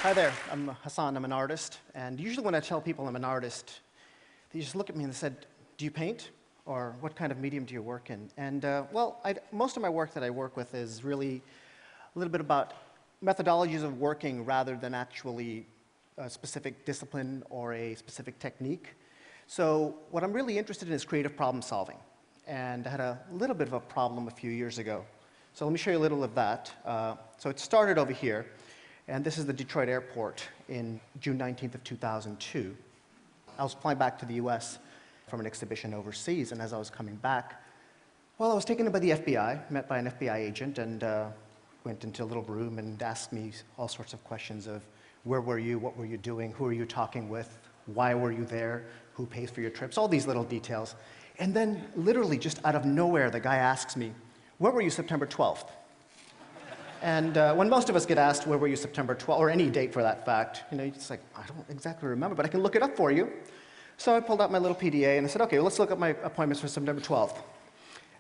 Hi there, I'm Hasan, I'm an artist, and usually when I tell people I'm an artist, they just look at me and they said, do you paint? Or what kind of medium do you work in? And well, most of my work that I work with is really a little bit about methodologies of working rather than actually a specific discipline or a specific technique. So what I'm really interested in is creative problem solving. And I had a little bit of a problem a few years ago. So let me show you a little of that. So it started over here. And this is the Detroit airport in June 19th of 2002. I was flying back to the US from an exhibition overseas, and as I was coming back, well, I was taken in by the FBI, met by an FBI agent, and went into a little room and asked me all sorts of questions of where were you, what were you doing, who are you talking with, why were you there, who pays for your trips, all these little details. And then literally just out of nowhere, the guy asks me, where were you September 12th? And when most of us get asked, where were you September 12th, or any date for that fact, you know, it's like, I don't exactly remember, but I can look it up for you. So I pulled out my little PDA and I said, okay, well, let's look up my appointments for September 12th.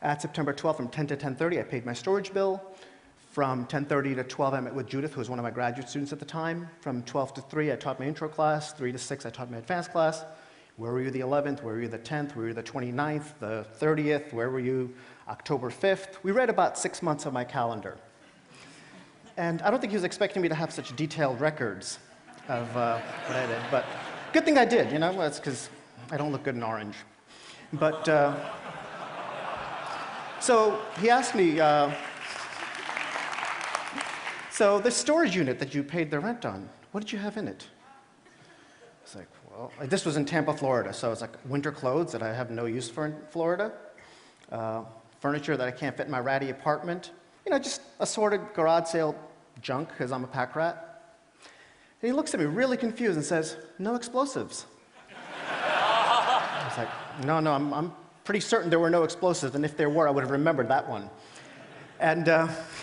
At September 12th, from 10 to 10:30, I paid my storage bill. From 10:30 to 12, I met with Judith, who was one of my graduate students at the time. From 12 to 3, I taught my intro class. 3 to 6, I taught my advanced class. Where were you the 11th? Where were you the 10th? Where were you the 29th? The 30th? Where were you October 5th? We read about 6 months of my calendar. And I don't think he was expecting me to have such detailed records of what I did, but good thing I did, you know, that's because I don't look good in orange. But, so he asked me, so the storage unit that you paid the rent on, what did you have in it? It's like, well, this was in Tampa, Florida, so it's like winter clothes that I have no use for in Florida, furniture that I can't fit in my ratty apartment, you know, just assorted garage sale junk, because I'm a pack rat. And he looks at me really confused and says, no explosives. I was like, no, I'm pretty certain there were no explosives, and if there were, I would have remembered that one. And,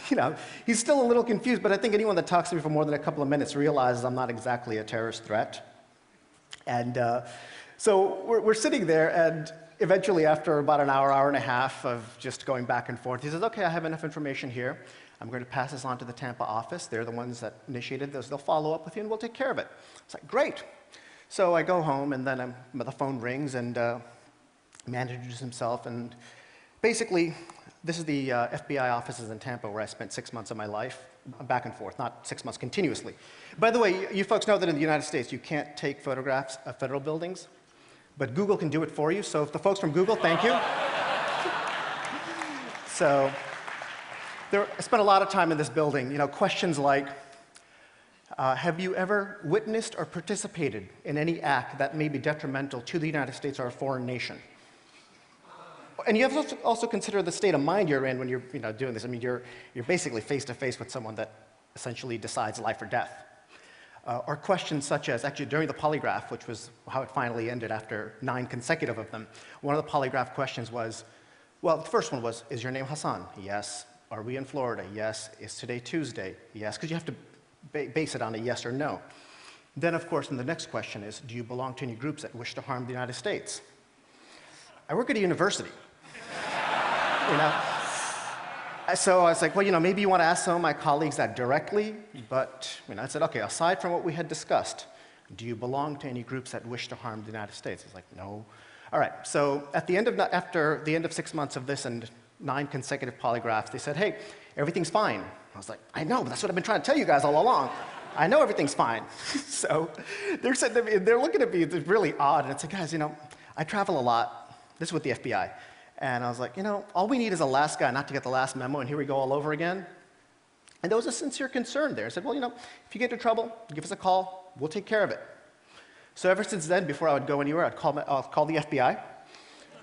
you know, he's still a little confused, but I think anyone that talks to me for more than a couple of minutes realizes I'm not exactly a terrorist threat. And so we're sitting there, and eventually, after about an hour, hour and a half of just going back and forth, he says, okay, I have enough information here. I'm going to pass this on to the Tampa office. They're the ones that initiated this. They'll follow up with you, and we'll take care of it. It's like, great. So I go home, and then the phone rings, and man introduces himself. And basically, this is the FBI offices in Tampa where I spent 6 months of my life, back and forth, not 6 months continuously. By the way, you folks know that in the United States, you can't take photographs of federal buildings. But Google can do it for you, so if the folks from Google, thank you. So I spent a lot of time in this building, you know, questions like, have you ever witnessed or participated in any act that may be detrimental to the United States or a foreign nation? And you have to also consider the state of mind you're in when you're, you know, doing this. I mean, you're basically face to face with someone that essentially decides life or death. Or questions such as, actually during the polygraph, which was how it finally ended after 9 consecutive of them, one of the polygraph questions was, well, the first one was, is your name Hasan? Yes. Are we in Florida? Yes. Is today Tuesday? Yes, because you have to base it on a yes or no. Then, of course, and the next question is, do you belong to any groups that wish to harm the United States? I work at a university, you know? So I was like, well, you know, maybe you want to ask some of my colleagues that directly, but, you know, I said, okay, aside from what we had discussed, do you belong to any groups that wish to harm the United States? He's like, no. All right, so at the end of, after the end of 6 months of this and 9 consecutive polygraphs, they said, hey, everything's fine. I was like, I know, but that's what I've been trying to tell you guys all along. I know everything's fine. So they're looking at me, it's really odd, and it's like, guys, you know, I travel a lot. This is with the FBI. And I was like, you know, all we need is a last guy not to get the last memo, and here we go all over again. And there was a sincere concern there. I said, well, you know, if you get into trouble, give us a call. We'll take care of it. So ever since then, before I would go anywhere, I'd call the FBI.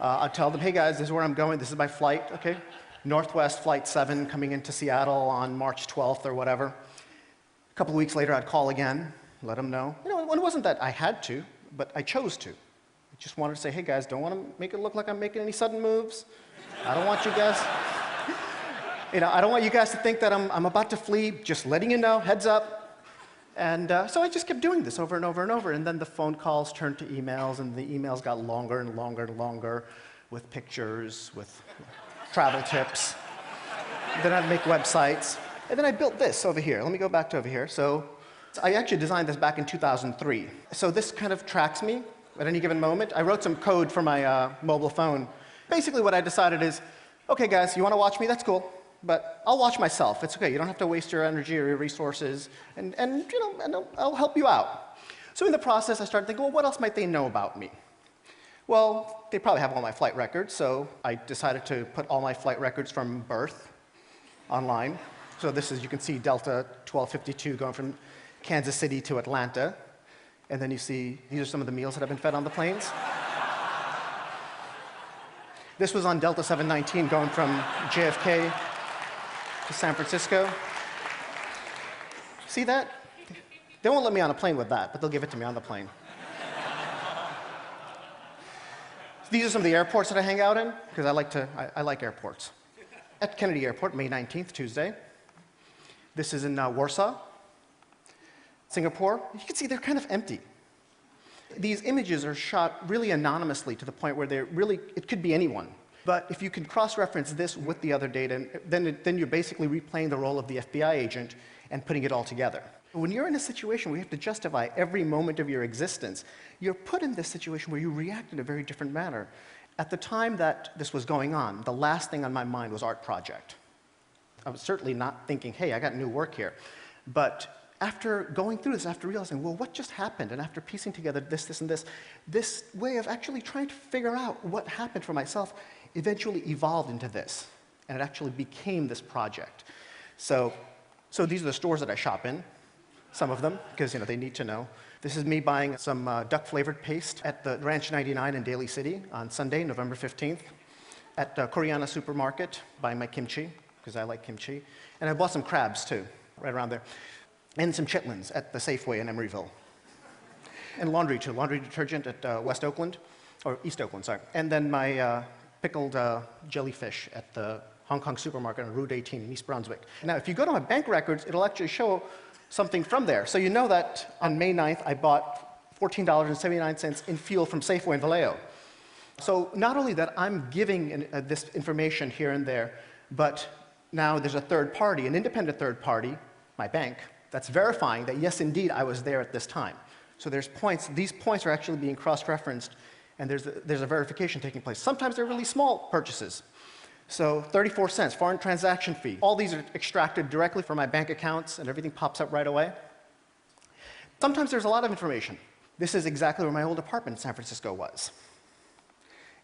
I'd tell them, hey, guys, this is where I'm going. This is my flight, okay? Northwest Flight 7 coming into Seattle on March 12th or whatever. A couple of weeks later, I'd call again, let them know. You know, it wasn't that I had to, but I chose to. Just wanted to say, hey guys, don't want to make it look like I'm making any sudden moves. I don't want you guys, you know, I don't want you guys to think that I'm about to flee. Just letting you know, heads up. And so I just kept doing this over and over and over. And then the phone calls turned to emails, and the emails got longer and longer and longer with pictures, with travel tips. Then I'd make websites. And then I built this over here. Let me go back to over here. So I actually designed this back in 2003. So this kind of tracks me at any given moment. I wrote some code for my mobile phone. Basically what I decided is, okay guys, you want to watch me? That's cool. But I'll watch myself. It's okay. You don't have to waste your energy or your resources. And I'll help you out. So in the process, I started thinking, well, what else might they know about me? Well, they probably have all my flight records. So I decided to put all my flight records from birth online. So this is, you can see Delta 1252 going from Kansas City to Atlanta. And then you see, these are some of the meals that have been fed on the planes. This was on Delta 719 going from JFK to San Francisco. See that? They won't let me on a plane with that, but they'll give it to me on the plane. These are some of the airports that I hang out in, because I like airports. At Kennedy Airport, May 19th, Tuesday. This is in Warsaw, Singapore. You can see they're kind of empty. These images are shot really anonymously to the point where it could be anyone. But if you can cross-reference this with the other data, then you're basically replaying the role of the FBI agent and putting it all together. When you're in a situation where you have to justify every moment of your existence, you're put in this situation where you react in a very different manner. At the time that this was going on, the last thing on my mind was art project. I was certainly not thinking, hey, I got new work here. But after going through this, after realizing, well, what just happened? And after piecing together this, and this way of actually trying to figure out what happened for myself eventually evolved into this. And it actually became this project. So these are the stores that I shop in, some of them, because they need to know. This is me buying some duck-flavored paste at the Ranch 99 in Daly City on Sunday, November 15th. At Koreana Supermarket, buying my kimchi, because I like kimchi. And I bought some crabs, too, right around there. And some chitlins at the Safeway in Emeryville. And laundry, too. Laundry detergent at West Oakland, or East Oakland, sorry. And then my pickled jellyfish at the Hong Kong Supermarket on Route 18 in East Brunswick. Now, if you go to my bank records, it'll actually show something from there. So you know that on May 9th, I bought $14.79 in fuel from Safeway in Vallejo. So not only that I'm giving this information here and there, but now there's a third party, an independent third party, my bank, that's verifying that, yes, indeed, I was there at this time. So there's points. These points are actually being cross-referenced, and there's a verification taking place. Sometimes they're really small purchases. So 34 cents, foreign transaction fee. All these are extracted directly from my bank accounts, and everything pops up right away. Sometimes there's a lot of information. This is exactly where my old apartment in San Francisco was.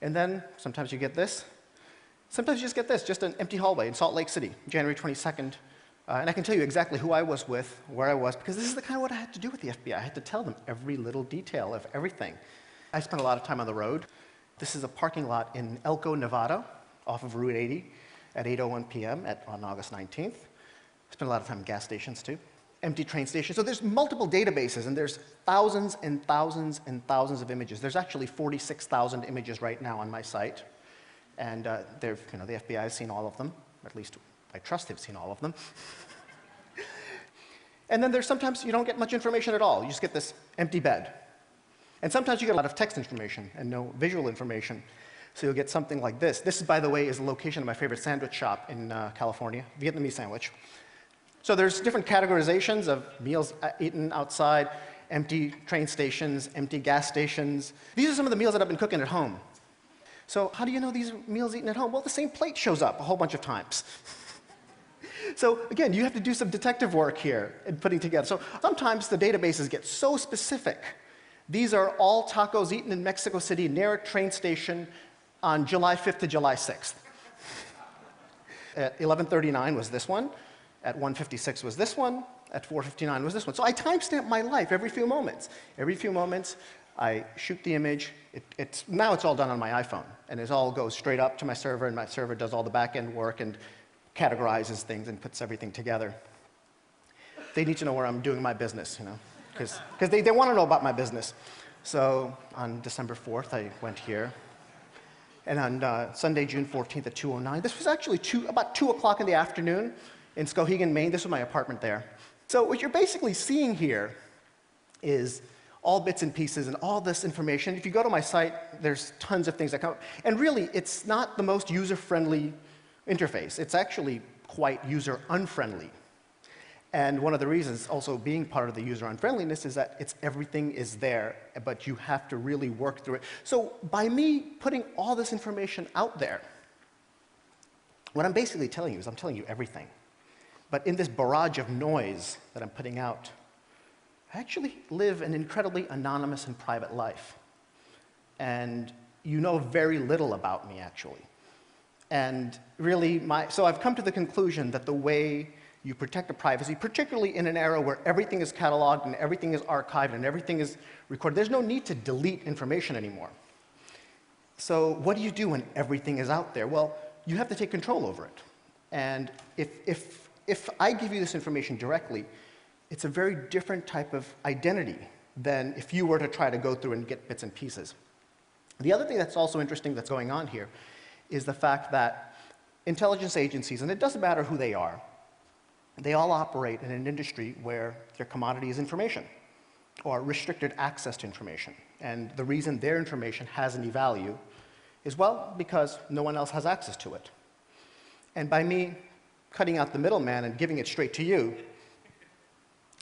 And then sometimes you get this. Sometimes you just get this, just an empty hallway in Salt Lake City, January 22nd. And I can tell you exactly who I was with, where I was, because this is the kind of what I had to do with the FBI. I had to tell them every little detail of everything. I spent a lot of time on the road. This is a parking lot in Elko, Nevada, off of Route 80 at 8:01 p.m. on August 19th. I spent a lot of time in gas stations, too. Empty train stations. So there's multiple databases, and there's thousands and thousands and thousands of images. There's actually 46,000 images right now on my site. And the FBI has seen all of them, at least I trust they've seen all of them. And then there's sometimes you don't get much information at all. You just get this empty bed. And sometimes you get a lot of text information and no visual information. So you'll get something like this. This, by the way, is the location of my favorite sandwich shop in California, Vietnamese sandwich. So there's different categorizations of meals eaten outside, empty train stations, empty gas stations. These are some of the meals that I've been cooking at home. So how do you know these are meals eaten at home? Well, the same plate shows up a whole bunch of times. So again, you have to do some detective work here in putting together. So sometimes the databases get so specific. These are all tacos eaten in Mexico City near a train station on July 5th to July 6th. At 11:39 was this one. At 1:56 was this one. At 4:59 was this one. So I timestamp my life every few moments. Every few moments, I shoot the image. Now it's all done on my iPhone. And it all goes straight up to my server, and my server does all the back-end work and categorizes things and puts everything together. They need to know where I'm doing my business, because they want to know about my business. So on December 4th, I went here. And on Sunday, June 14th at 2:09, this was actually about 2 o'clock in the afternoon in Skowhegan, Maine. This was my apartment there. So what you're basically seeing here is all bits and pieces and all this information. If you go to my site, there's tons of things that come up. And really, it's not the most user-friendly interface. It's actually quite user-unfriendly. And one of the reasons also being part of the user unfriendliness is that everything is there, but you have to really work through it. So by me putting all this information out there, what I'm basically telling you is I'm telling you everything. But in this barrage of noise that I'm putting out, I actually live an incredibly anonymous and private life. And you know very little about me, actually. And really, so I've come to the conclusion that the way you protect the privacy, particularly in an era where everything is cataloged and everything is archived and everything is recorded, there's no need to delete information anymore. So what do you do when everything is out there? Well, you have to take control over it. And if I give you this information directly, it's a very different type of identity than if you were to try to go through and get bits and pieces. The other thing that's also interesting that's going on here is the fact that intelligence agencies, and it doesn't matter who they are, they all operate in an industry where their commodity is information or restricted access to information. And the reason their information has any value is, well, because no one else has access to it. And by me cutting out the middleman and giving it straight to you,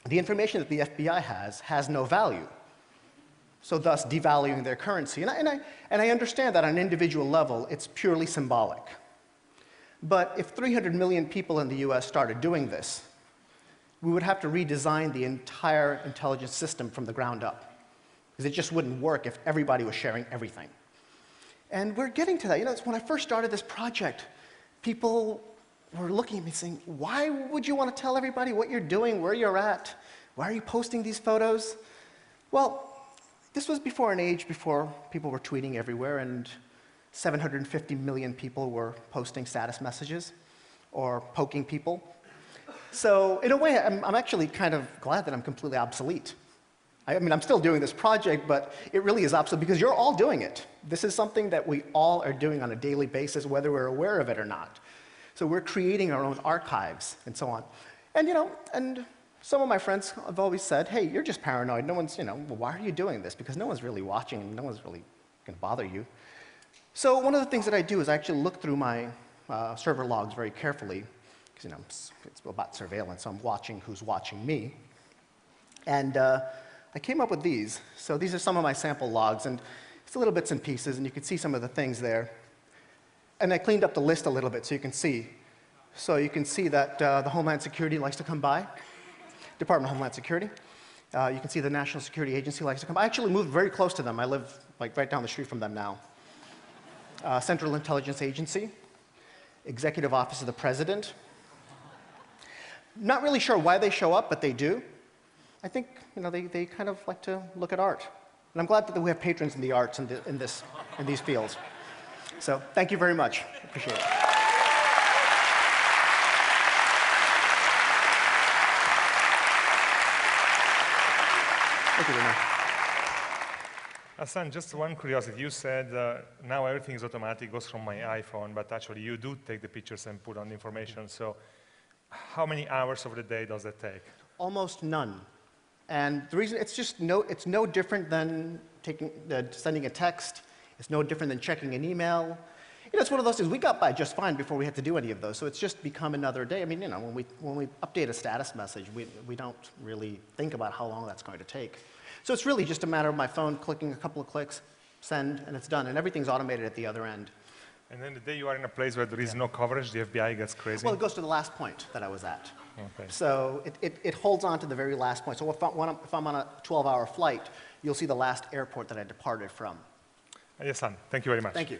the information that the FBI has no value. So thus devaluing their currency. And I understand that on an individual level, it's purely symbolic. But if 300 million people in the US started doing this, we would have to redesign the entire intelligence system from the ground up. Because it just wouldn't work if everybody was sharing everything. And we're getting to that. You know, when I first started this project, people were looking at me saying, why would you want to tell everybody what you're doing, where you're at? Why are you posting these photos? Well, this was before an age before people were tweeting everywhere and 750 million people were posting status messages or poking people. So in a way, I'm actually kind of glad that I'm completely obsolete. I mean, I'm still doing this project, but it really is obsolete because you're all doing it. This is something that we all are doing on a daily basis, whether we're aware of it or not. So we're creating our own archives and so on. And, you know, and some of my friends have always said, hey, you're just paranoid. No one's, you know, well, why are you doing this? Because no one's really watching and no one's really going to bother you. So one of the things that I do is I actually look through my server logs very carefully, because, you know, it's about surveillance, so I'm watching who's watching me. And I came up with these. So these are some of my sample logs, and it's little bits and pieces, and you can see some of the things there. And I cleaned up the list a little bit so you can see. So you can see that the Homeland Security likes to come by, Department of Homeland Security. You can see the National Security Agency likes to come by. I actually moved very close to them. I live like right down the street from them now. Central Intelligence Agency, Executive Office of the President. Not really sure why they show up, but they do. I think, you know, they kind of like to look at art. And I'm glad that we have patrons in the arts in these fields. So thank you very much. Appreciate it. Thank you very much. Hasan, just one curiosity. You said now everything is automatic, goes from my iPhone, but actually you do take the pictures and put on the information. So how many hours of the day does that take? Almost none. And the reason, it's no different than sending a text. It's no different than checking an email. You know, it's one of those things, we got by just fine before we had to do any of those, so it's just become another day. I mean, you know, when we update a status message, we don't really think about how long that's going to take. So it's really just a matter of my phone clicking a couple of clicks, send, and it's done, and everything's automated at the other end. And then the day you are in a place where there is no coverage, the FBI gets crazy? Well, it goes to the last point that I was at. Okay. So it holds on to the very last point. So if I'm on a 12-hour flight, you'll see the last airport that I departed from. Yes, Hasan, thank you very much. Thank you.